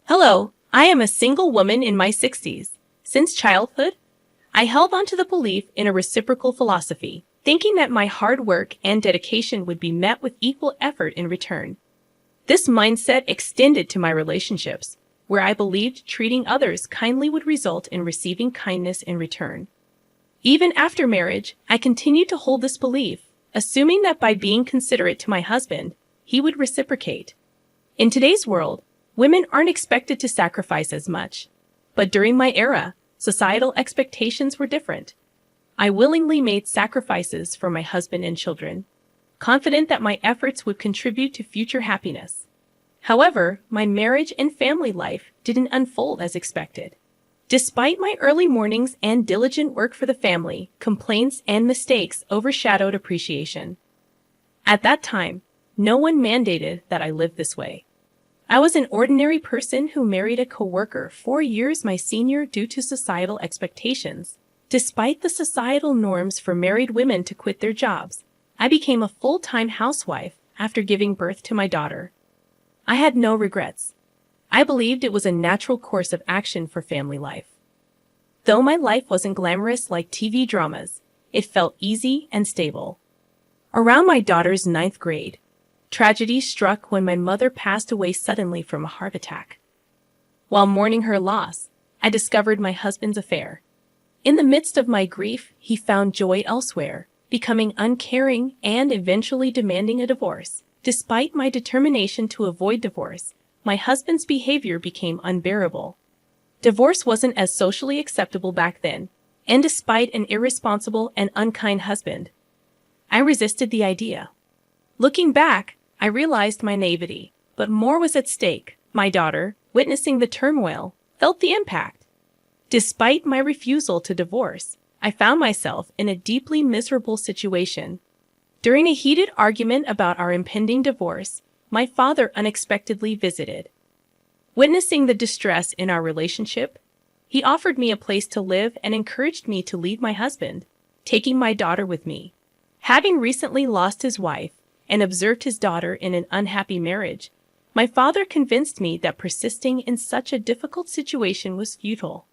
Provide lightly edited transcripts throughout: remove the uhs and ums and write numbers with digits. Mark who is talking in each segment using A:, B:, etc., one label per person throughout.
A: Hello, I am a single woman in my 60s. Since childhood, I held on to the belief in a reciprocal philosophy, thinking that my hard work and dedication would be met with equal effort in return. This mindset extended to my relationships, where I believed treating others kindly would result in receiving kindness in return. Even after marriage, I continued to hold this belief, assuming that by being considerate to my husband, he would reciprocate. In today's world, women aren't expected to sacrifice as much. But during my era, societal expectations were different. I willingly made sacrifices for my husband and children, confident that my efforts would contribute to future happiness. However, my marriage and family life didn't unfold as expected. Despite my early mornings and diligent work for the family, complaints and mistakes overshadowed appreciation. At that time, no one mandated that I live this way. I was an ordinary person who married a coworker 4 years my senior due to societal expectations. Despite the societal norms for married women to quit their jobs, I became a full-time housewife after giving birth to my daughter. I had no regrets. I believed it was a natural course of action for family life. Though my life wasn't glamorous like TV dramas, it felt easy and stable. Around my daughter's 9th grade, tragedy struck when my mother passed away suddenly from a heart attack. While mourning her loss, I discovered my husband's affair. In the midst of my grief, he found joy elsewhere, becoming uncaring and eventually demanding a divorce. Despite my determination to avoid divorce, my husband's behavior became unbearable. Divorce wasn't as socially acceptable back then, and despite an irresponsible and unkind husband, I resisted the idea. Looking back, I realized my naivety, but more was at stake. My daughter, witnessing the turmoil, felt the impact. Despite my refusal to divorce, I found myself in a deeply miserable situation. During a heated argument about our impending divorce, my father unexpectedly visited. Witnessing the distress in our relationship, he offered me a place to live and encouraged me to leave my husband, taking my daughter with me. Having recently lost his wife and observed his daughter in an unhappy marriage, my father convinced me that persisting in such a difficult situation was futile.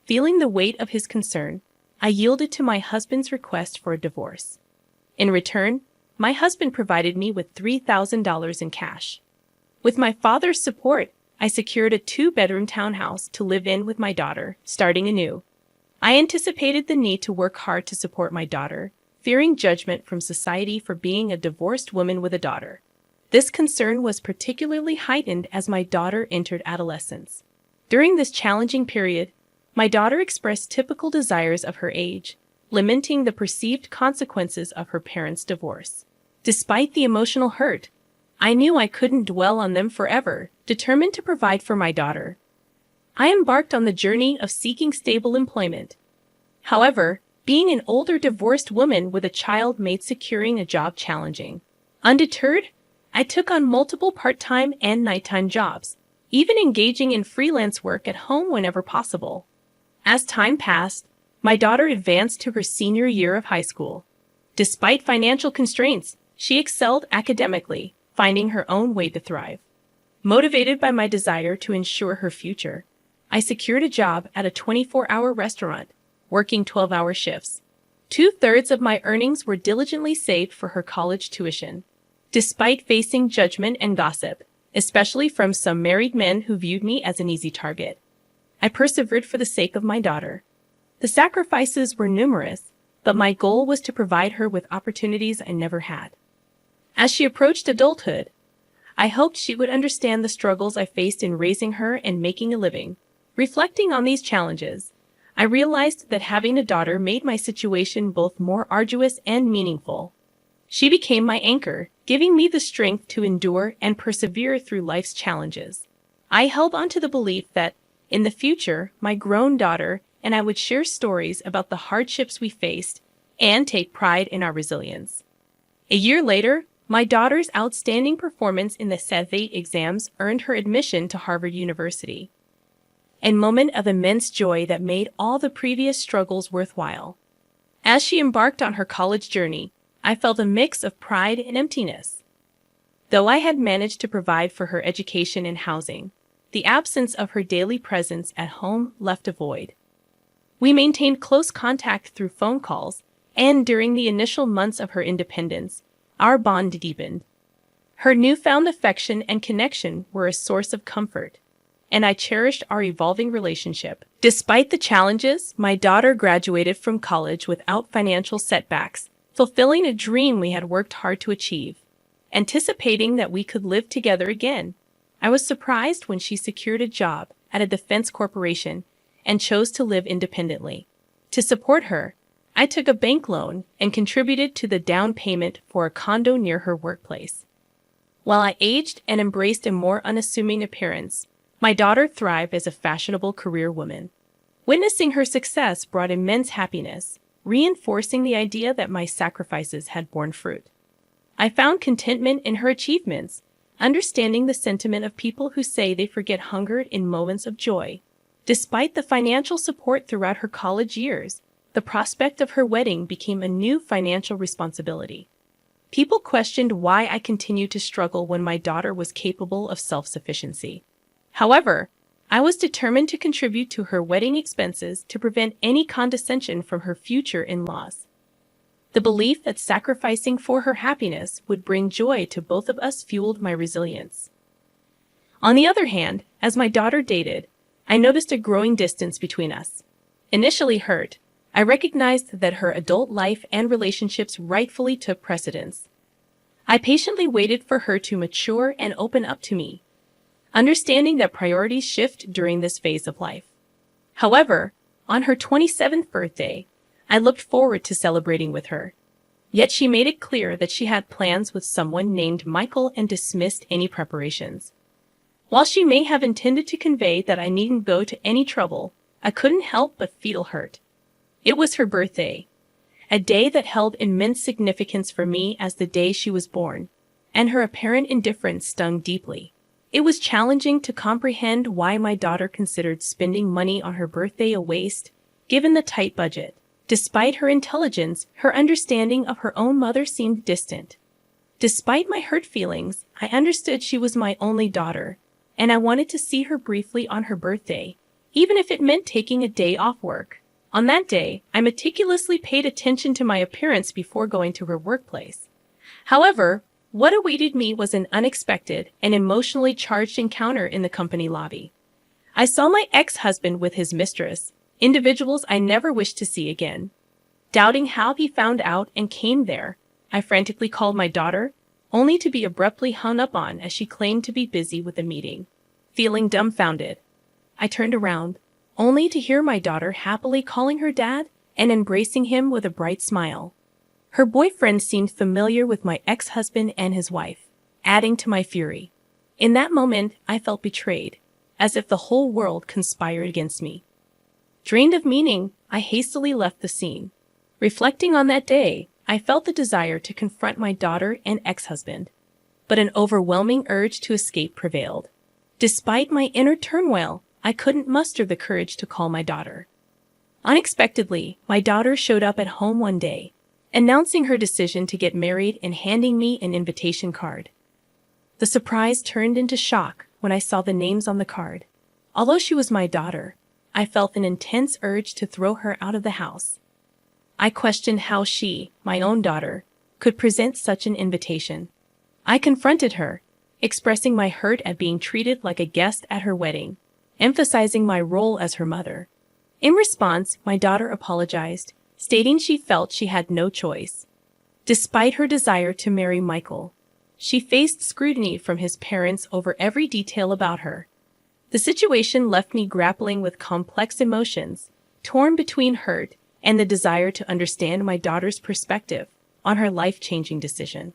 A: Feeling the weight of his concern, I yielded to my husband's request for a divorce. In return, my husband provided me with $3,000 in cash. With my father's support, I secured a 2-bedroom townhouse to live in with my daughter, starting anew. I anticipated the need to work hard to support my daughter, fearing judgment from society for being a divorced woman with a daughter. This concern was particularly heightened as my daughter entered adolescence. During this challenging period, my daughter expressed typical desires of her age, lamenting the perceived consequences of her parents' divorce. Despite the emotional hurt, I knew I couldn't dwell on them forever, determined to provide for my daughter. I embarked on the journey of seeking stable employment. However, being an older divorced woman with a child made securing a job challenging. Undeterred, I took on multiple part-time and nighttime jobs, even engaging in freelance work at home whenever possible. As time passed, my daughter advanced to her senior year of high school. Despite financial constraints, she excelled academically, finding her own way to thrive. Motivated by my desire to ensure her future, I secured a job at a 24-hour restaurant, working 12-hour shifts. 2/3 of my earnings were diligently saved for her college tuition. Despite facing judgment and gossip, especially from some married men who viewed me as an easy target, I persevered for the sake of my daughter. The sacrifices were numerous, but my goal was to provide her with opportunities I never had. As she approached adulthood, I hoped she would understand the struggles I faced in raising her and making a living. Reflecting on these challenges, I realized that having a daughter made my situation both more arduous and meaningful. She became my anchor, giving me the strength to endure and persevere through life's challenges. I held on to the belief that, in the future, my grown daughter and I would share stories about the hardships we faced and take pride in our resilience. A year later, my daughter's outstanding performance in the SAT exams earned her admission to Harvard University, a moment of immense joy that made all the previous struggles worthwhile. As she embarked on her college journey, I felt a mix of pride and emptiness. Though I had managed to provide for her education and housing, the absence of her daily presence at home left a void. We maintained close contact through phone calls, and during the initial months of her independence, our bond deepened. Her newfound affection and connection were a source of comfort, and I cherished our evolving relationship. Despite the challenges, my daughter graduated from college without financial setbacks, fulfilling a dream we had worked hard to achieve. Anticipating that we could live together again, I was surprised when she secured a job at a defense corporation and chose to live independently. To support her, I took a bank loan and contributed to the down payment for a condo near her workplace. While I aged and embraced a more unassuming appearance, my daughter thrived as a fashionable career woman. Witnessing her success brought immense happiness, reinforcing the idea that my sacrifices had borne fruit. I found contentment in her achievements, understanding the sentiment of people who say they forget hunger in moments of joy. Despite the financial support throughout her college years, the prospect of her wedding became a new financial responsibility. People questioned why I continued to struggle when my daughter was capable of self-sufficiency. However, I was determined to contribute to her wedding expenses to prevent any condescension from her future in-laws. The belief that sacrificing for her happiness would bring joy to both of us fueled my resilience. On the other hand, as my daughter dated, I noticed a growing distance between us. Initially hurt, I recognized that her adult life and relationships rightfully took precedence. I patiently waited for her to mature and open up to me, understanding that priorities shift during this phase of life. However, on her 27th birthday, I looked forward to celebrating with her. Yet she made it clear that she had plans with someone named Michael and dismissed any preparations. While she may have intended to convey that I needn't go to any trouble, I couldn't help but feel hurt. It was her birthday, a day that held immense significance for me as the day she was born, and her apparent indifference stung deeply. It was challenging to comprehend why my daughter considered spending money on her birthday a waste, given the tight budget. Despite her intelligence, her understanding of her own mother seemed distant. Despite my hurt feelings, I understood she was my only daughter, and I wanted to see her briefly on her birthday, even if it meant taking a day off work. On that day, I meticulously paid attention to my appearance before going to her workplace. However, what awaited me was an unexpected and emotionally charged encounter in the company lobby. I saw my ex-husband with his mistress, individuals I never wished to see again. Doubting how he found out and came there, I frantically called my daughter, only to be abruptly hung up on as she claimed to be busy with a meeting. Feeling dumbfounded, I turned around, only to hear my daughter happily calling her dad and embracing him with a bright smile. Her boyfriend seemed familiar with my ex-husband and his wife, adding to my fury. In that moment, I felt betrayed, as if the whole world conspired against me. Drained of meaning, I hastily left the scene. Reflecting on that day, I felt the desire to confront my daughter and ex-husband, but an overwhelming urge to escape prevailed. Despite my inner turmoil, I couldn't muster the courage to call my daughter. Unexpectedly, my daughter showed up at home one day, announcing her decision to get married and handing me an invitation card. The surprise turned into shock when I saw the names on the card. Although she was my daughter, I felt an intense urge to throw her out of the house. I questioned how she, my own daughter, could present such an invitation. I confronted her, expressing my hurt at being treated like a guest at her wedding, emphasizing my role as her mother. In response, my daughter apologized, stating she felt she had no choice. Despite her desire to marry Michael, she faced scrutiny from his parents over every detail about her. The situation left me grappling with complex emotions, torn between hurt and the desire to understand my daughter's perspective on her life-changing decision.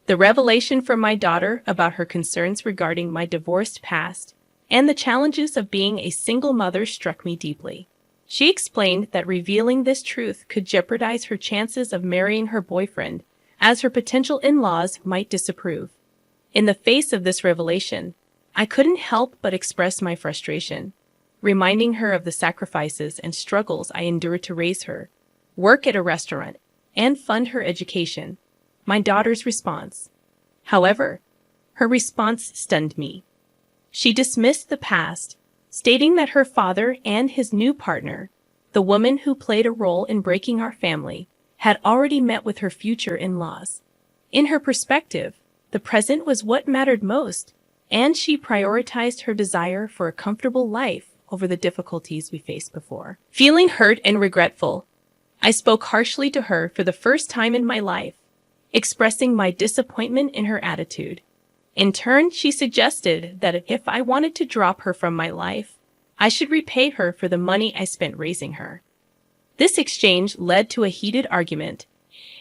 A: The revelation from my daughter about her concerns regarding my divorced past and the challenges of being a single mother struck me deeply. She explained that revealing this truth could jeopardize her chances of marrying her boyfriend, as her potential in-laws might disapprove. In the face of this revelation, I couldn't help but express my frustration, reminding her of the sacrifices and struggles I endured to raise her, work at a restaurant, and fund her education. My daughter's response. However, her response stunned me. She dismissed the past, stating that her father and his new partner, the woman who played a role in breaking our family, had already met with her future in-laws. In her perspective, the present was what mattered most, and she prioritized her desire for a comfortable life over the difficulties we faced before. Feeling hurt and regretful, I spoke harshly to her for the first time in my life, expressing my disappointment in her attitude. In turn, she suggested that if I wanted to drop her from my life, I should repay her for the money I spent raising her. This exchange led to a heated argument,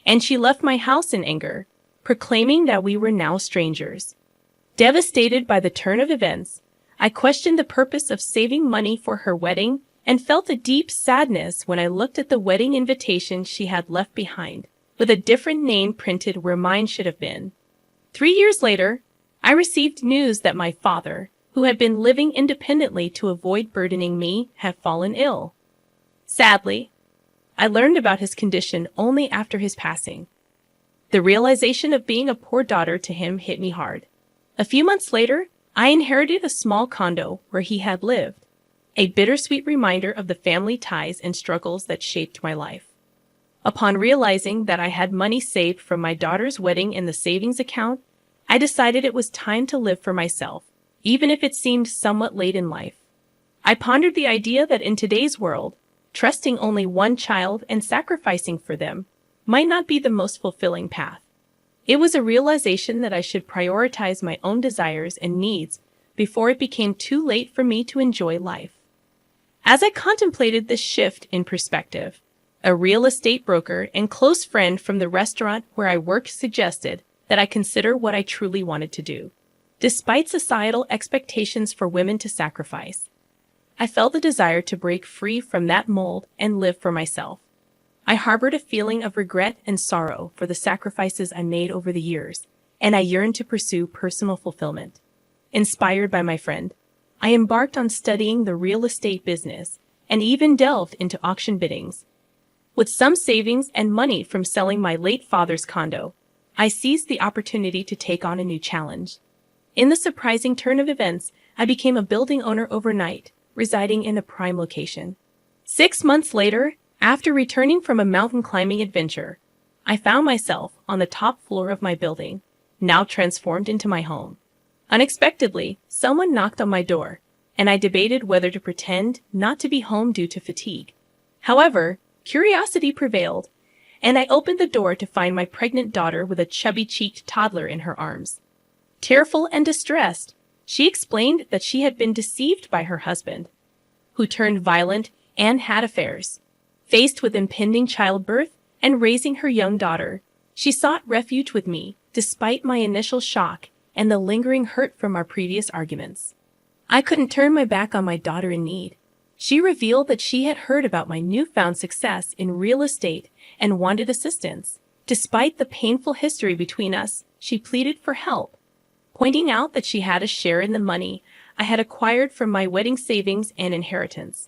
A: and she left my house in anger, proclaiming that we were now strangers. Devastated by the turn of events, I questioned the purpose of saving money for her wedding and felt a deep sadness when I looked at the wedding invitation she had left behind, with a different name printed where mine should have been. 3 years later, I received news that my father, who had been living independently to avoid burdening me, had fallen ill. Sadly, I learned about his condition only after his passing. The realization of being a poor daughter to him hit me hard. A few months later, I inherited a small condo where he had lived, a bittersweet reminder of the family ties and struggles that shaped my life. Upon realizing that I had money saved from my daughter's wedding in the savings account, I decided it was time to live for myself, even if it seemed somewhat late in life. I pondered the idea that in today's world, trusting only one child and sacrificing for them might not be the most fulfilling path. It was a realization that I should prioritize my own desires and needs before it became too late for me to enjoy life. As I contemplated this shift in perspective, a real estate broker and close friend from the restaurant where I worked suggested that I consider what I truly wanted to do. Despite societal expectations for women to sacrifice, I felt the desire to break free from that mold and live for myself. I harbored a feeling of regret and sorrow for the sacrifices I made over the years, and I yearned to pursue personal fulfillment. Inspired by my friend, I embarked on studying the real estate business and even delved into auction biddings. With some savings and money from selling my late father's condo, I seized the opportunity to take on a new challenge. In the surprising turn of events, I became a building owner overnight, residing in a prime location. 6 months later, after returning from a mountain climbing adventure, I found myself on the top floor of my building, now transformed into my home. Unexpectedly, someone knocked on my door, and I debated whether to pretend not to be home due to fatigue. However, curiosity prevailed, and I opened the door to find my pregnant daughter with a chubby-cheeked toddler in her arms. Tearful and distressed, she explained that she had been deceived by her husband, who turned violent and had affairs. Faced with impending childbirth and raising her young daughter, she sought refuge with me, despite my initial shock and the lingering hurt from our previous arguments. I couldn't turn my back on my daughter in need. She revealed that she had heard about my newfound success in real estate and wanted assistance. Despite the painful history between us, she pleaded for help, pointing out that she had a share in the money I had acquired from my wedding savings and inheritance.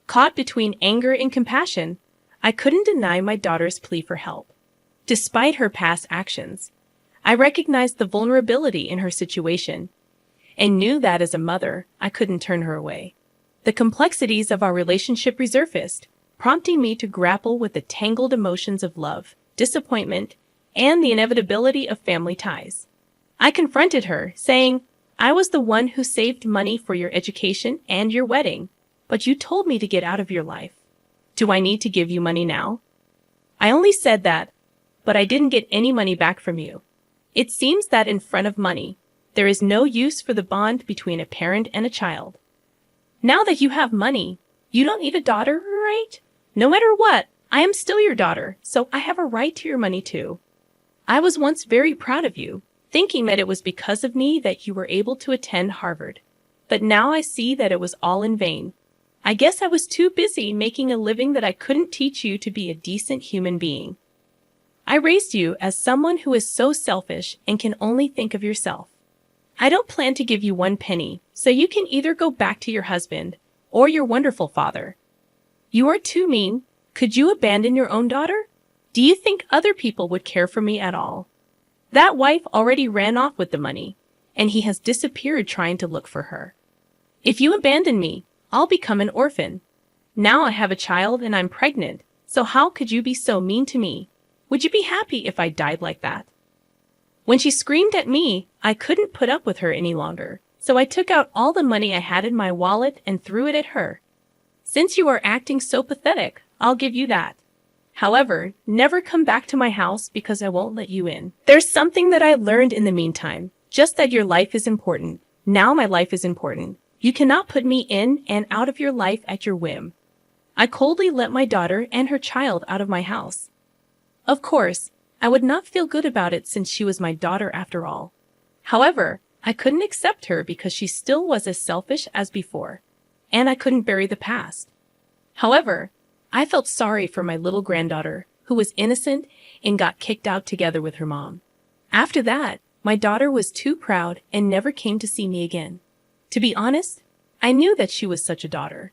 A: Caught between anger and compassion, I couldn't deny my daughter's plea for help. Despite her past actions, I recognized the vulnerability in her situation and knew that as a mother, I couldn't turn her away. The complexities of our relationship resurfaced, prompting me to grapple with the tangled emotions of love, disappointment, and the inevitability of family ties. I confronted her, saying, "I was the one who saved money for your education and your wedding, but you told me to get out of your life. Do I need to give you money now?" I only said that, but I didn't get any money back from you. It seems that in front of money, there is no use for the bond between a parent and a child. Now that you have money, you don't need a daughter, right? No matter what, I am still your daughter, so I have a right to your money too. I was once very proud of you, thinking that it was because of me that you were able to attend Harvard. But now I see that it was all in vain. I guess I was too busy making a living that I couldn't teach you to be a decent human being. I raised you as someone who is so selfish and can only think of yourself. I don't plan to give you 1 penny, so you can either go back to your husband or your wonderful father. You are too mean. Could you abandon your own daughter? Do you think other people would care for me at all? That wife already ran off with the money, and he has disappeared trying to look for her. If you abandon me, I'll become an orphan. Now I have a child and I'm pregnant, so how could you be so mean to me? Would you be happy if I died like that? When she screamed at me, I couldn't put up with her any longer, so I took out all the money I had in my wallet and threw it at her. Since you are acting so pathetic, I'll give you that. However, never come back to my house because I won't let you in. There's something that I learned in the meantime, just that your life is important. Now my life is important. You cannot put me in and out of your life at your whim. I coldly let my daughter and her child out of my house. Of course, I would not feel good about it since she was my daughter after all. However, I couldn't accept her because she still was as selfish as before, and I couldn't bury the past. However, I felt sorry for my little granddaughter, who was innocent and got kicked out together with her mom. After that, my daughter was too proud and never came to see me again. To be honest, I knew that she was such a daughter.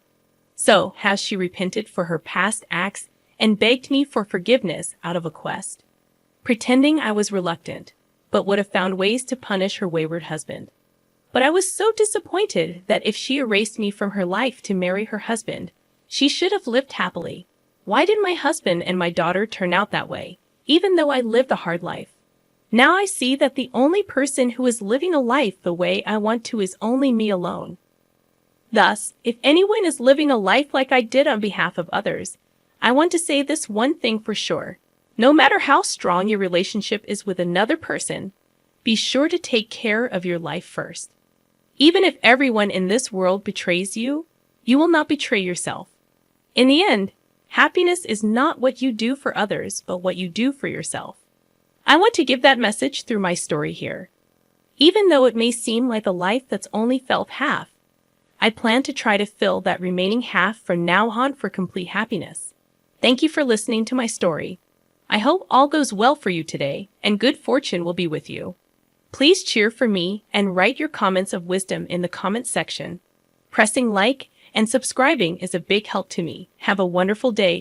A: So, has she repented for her past acts and begged me for forgiveness out of a quest? Pretending I was reluctant, but would have found ways to punish her wayward husband. But I was so disappointed that if she erased me from her life to marry her husband, she should have lived happily. Why did my husband and my daughter turn out that way, even though I lived a hard life? Now I see that the only person who is living a life the way I want to is only me alone. Thus, if anyone is living a life like I did on behalf of others, I want to say this one thing for sure. No matter how strong your relationship is with another person, be sure to take care of your life first. Even if everyone in this world betrays you, you will not betray yourself. In the end, happiness is not what you do for others, but what you do for yourself. I want to give that message through my story here. Even though it may seem like a life that's only felt half, I plan to try to fill that remaining half from now on for complete happiness. Thank you for listening to my story. I hope all goes well for you today, and good fortune will be with you. Please cheer for me and write your comments of wisdom in the comments section. Pressing like and subscribing is a big help to me. Have a wonderful day.